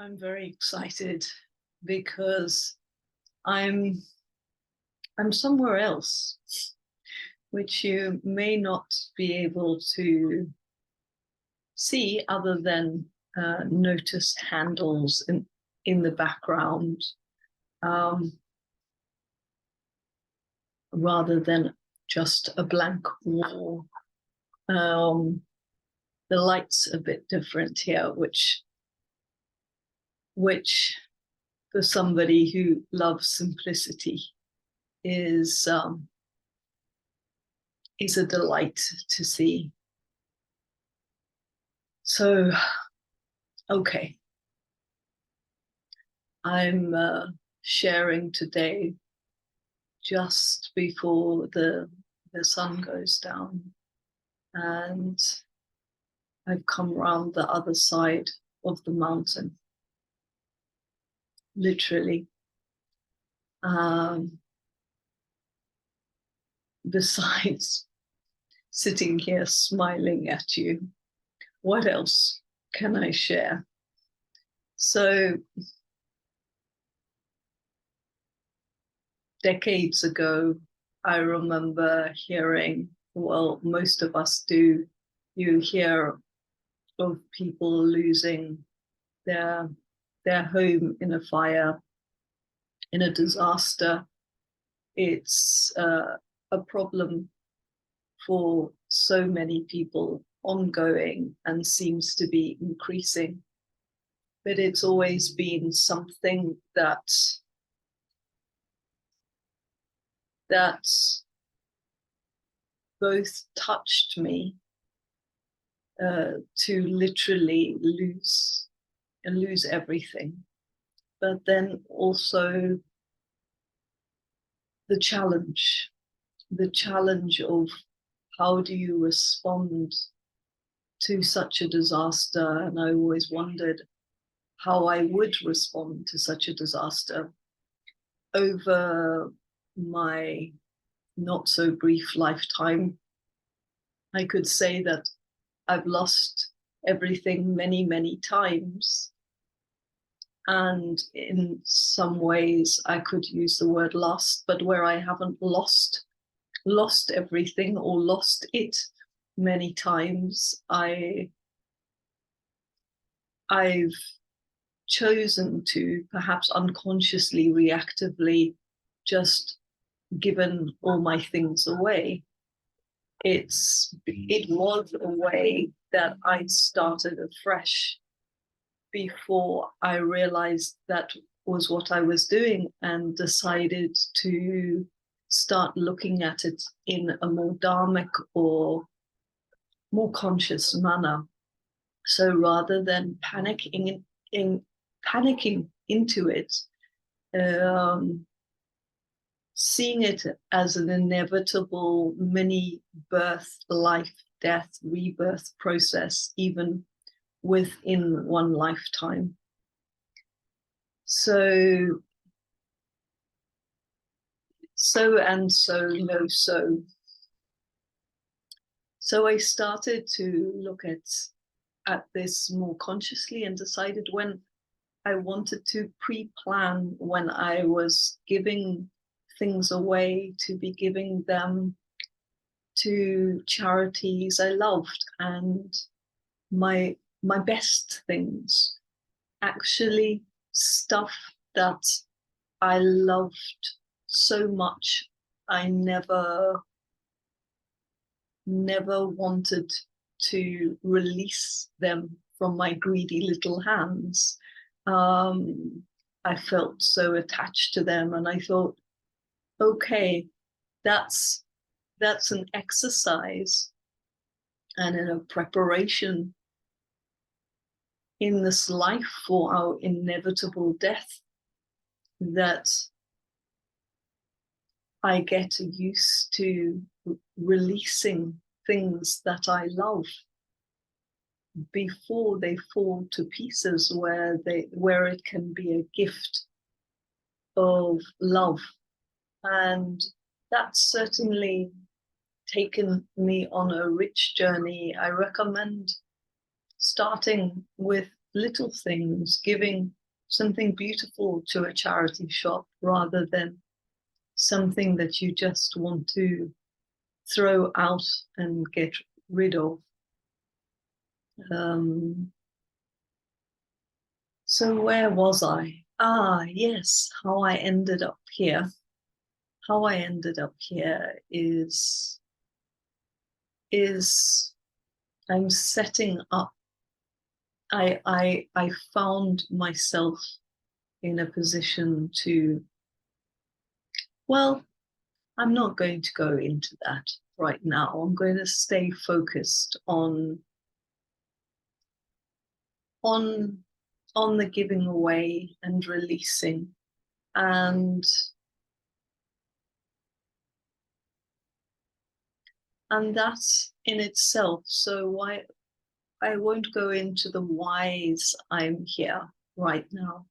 I'm very excited because I'm I'm somewhere else, which you may not be able to see other than notice handles in the background, um, rather than just a blank wall. The light's a bit different here, which for somebody who loves simplicity is a delight to see. So, okay, I'm sharing today just before the sun goes down, and I've come around the other side of the mountain, literally. Besides sitting here smiling at you, what else can I share? So, decades ago, I remember hearing, well, most of us do, you hear of people losing their home in a fire, in a disaster. It's a problem for so many people, ongoing, and seems to be increasing. But it's always been something that both touched me to literally lose everything, but then also the challenge of how do you respond to such a disaster. And I always wondered how I would respond to such a disaster. Over my not so brief lifetime, I could say that I've lost everything many, many times. And in some ways I could use the word lost, but where I haven't lost everything or lost it many times, I've chosen to, perhaps unconsciously, reactively, just given all my things away. It was a way that I started afresh before I realized that was what I was doing, and decided to start looking at it in a more dharmic or more conscious manner. So rather than panicking into it, seeing it as an inevitable mini birth, life, death, rebirth process, even within one lifetime. So and so, no so. So I started to look at this more consciously, and decided when I wanted to pre-plan, when I was giving things away, to be giving them to charities I loved, and my best things, actually stuff that I loved so much. I never wanted to release them from my greedy little hands. I felt so attached to them, and I thought, okay, that's an exercise and in a preparation in this life for our inevitable death, that I get used to releasing things that I love before they fall to pieces, where it can be a gift of love. And that's certainly taken me on a rich journey. I recommend starting with little things, giving something beautiful to a charity shop rather than something that you just want to throw out and get rid of. So where was I? Ah, yes, how I ended up here. How I ended up here is I'm setting up. I found myself in a position to, well, I'm not going to go into that right now. I'm going to stay focused on the giving away and releasing, and that's in itself. So why I won't go into the whys I'm here right now,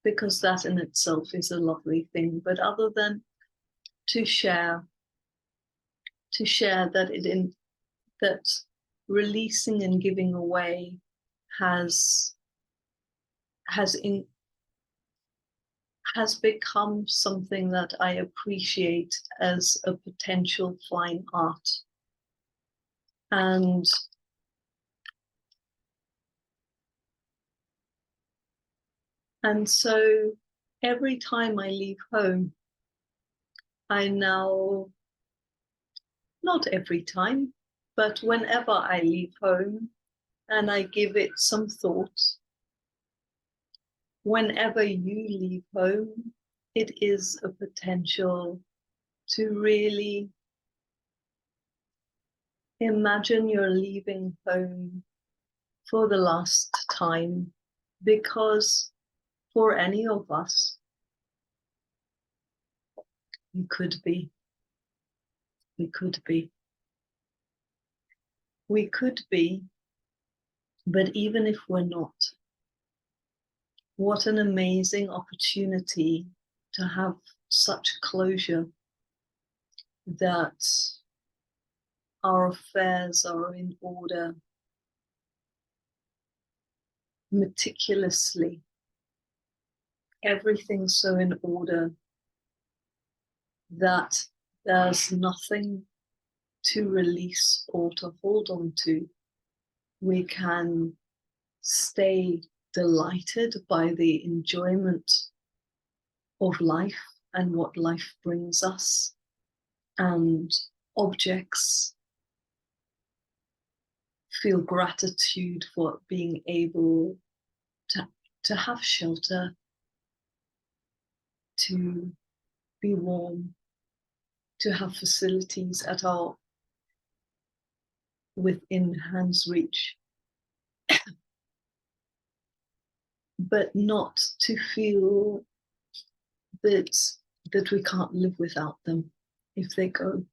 because that in itself is a lovely thing. But other than to share that releasing and giving away has become something that I appreciate as a potential fine art. And so every time I leave home, I now, not every time, but whenever I leave home and I give it some thought, whenever you leave home, it is a potential to really imagine you're leaving home for the last time, because for any of us, we could be, but even if we're not, what an amazing opportunity to have such closure that our affairs are in order meticulously, everything so in order that there's nothing to release or to hold on to. We can stay delighted by the enjoyment of life and what life brings us, and objects, feel gratitude for being able to have shelter, to be warm, to have facilities at our within hand's reach, but not to feel that we can't live without them if they go.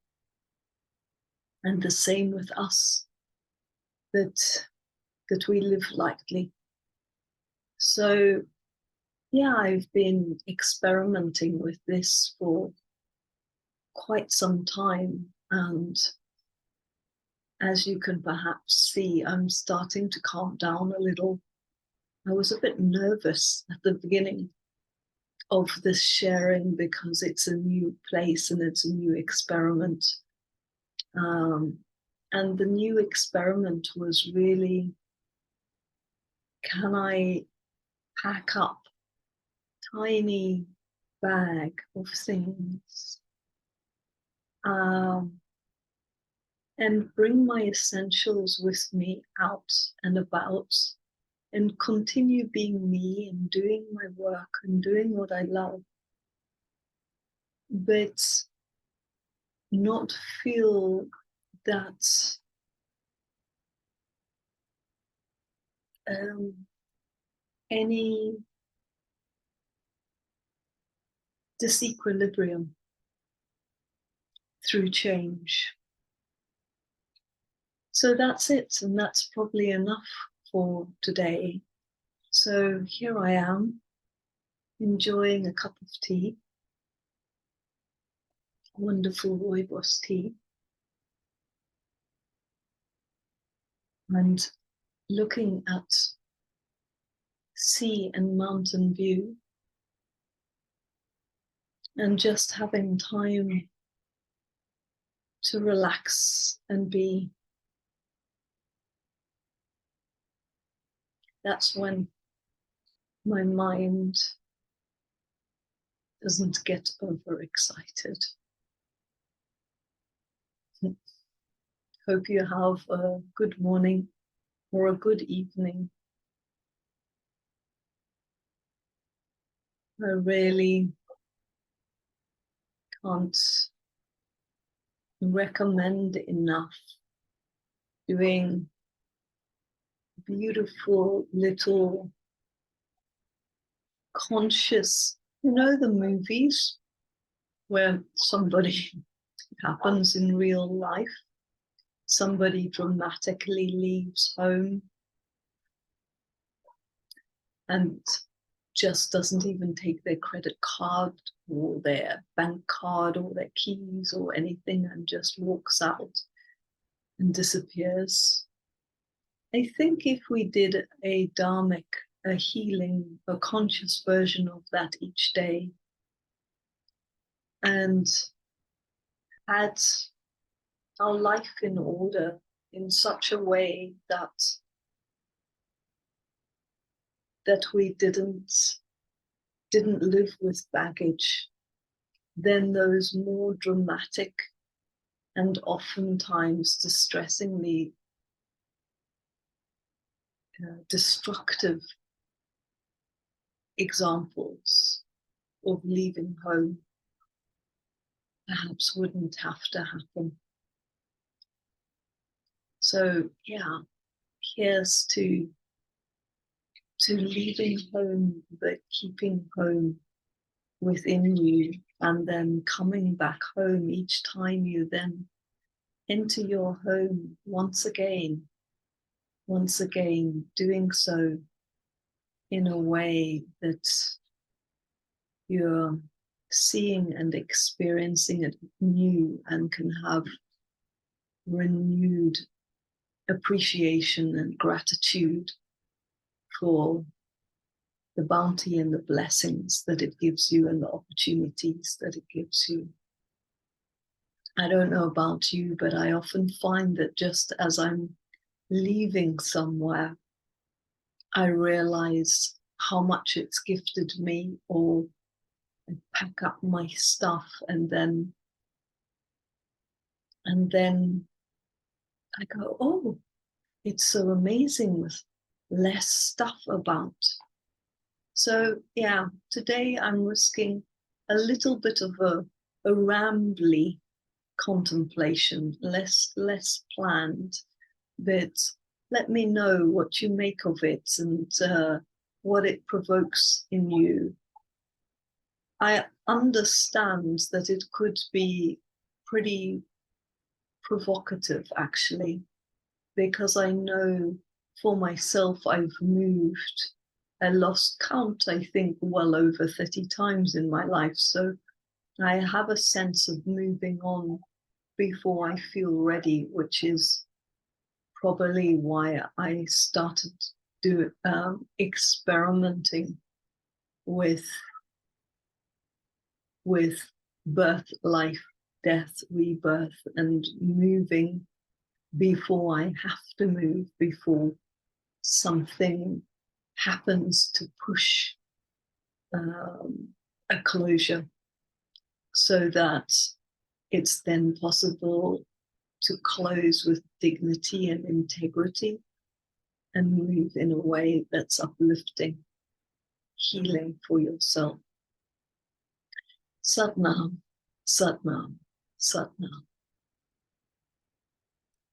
And the same with us, that we live lightly. So yeah, I've been experimenting with this for quite some time, and as you can perhaps see, I'm starting to calm down a little. I was a bit nervous at the beginning of this sharing because it's a new place and it's a new experiment. And the new experiment was really, can I pack up tiny bag of things and bring my essentials with me out and about and continue being me and doing my work and doing what I love, but not feel that any disequilibrium through change. So that's it, and that's probably enough for today. So here I am, enjoying a cup of tea, wonderful rooibos tea. and looking at sea and mountain view, and just having time to relax and be. That's when my mind doesn't get overexcited. Hope you have a good morning or a good evening. I really can't recommend enough doing beautiful little conscious, the movies where somebody happens in real life, somebody dramatically leaves home and just doesn't even take their credit card or their bank card or their keys or anything and just walks out and disappears. I think if we did a dharmic, a healing, a conscious version of that each day, and had our life in order in such a way that we didn't live with baggage, then those more dramatic and oftentimes distressingly destructive examples of leaving home perhaps wouldn't have to happen. So yeah, here's to leaving home, but keeping home within you, and then coming back home each time you then enter your home once again, doing so in a way that you're seeing and experiencing it new and can have renewed appreciation and gratitude for the bounty and the blessings that it gives you and the opportunities that it gives you. I don't know about you, but I often find that just as I'm leaving somewhere, I realize how much it's gifted me, or I pack up my stuff and then I go, oh, it's so amazing with less stuff about. So yeah, today I'm risking a little bit of a rambly contemplation, less planned, but let me know what you make of it and what it provokes in you. I understand that it could be pretty provocative, actually, because I know for myself I've moved. I lost count, I think, well over 30 times in my life. So I have a sense of moving on before I feel ready, which is probably why I started experimenting with birth, life, death, rebirth, and moving before I have to move, before something happens to push a closure, so that it's then possible to close with dignity and integrity and move in a way that's uplifting, healing for yourself. Sat Nam, Sat Nam, Sat Nam.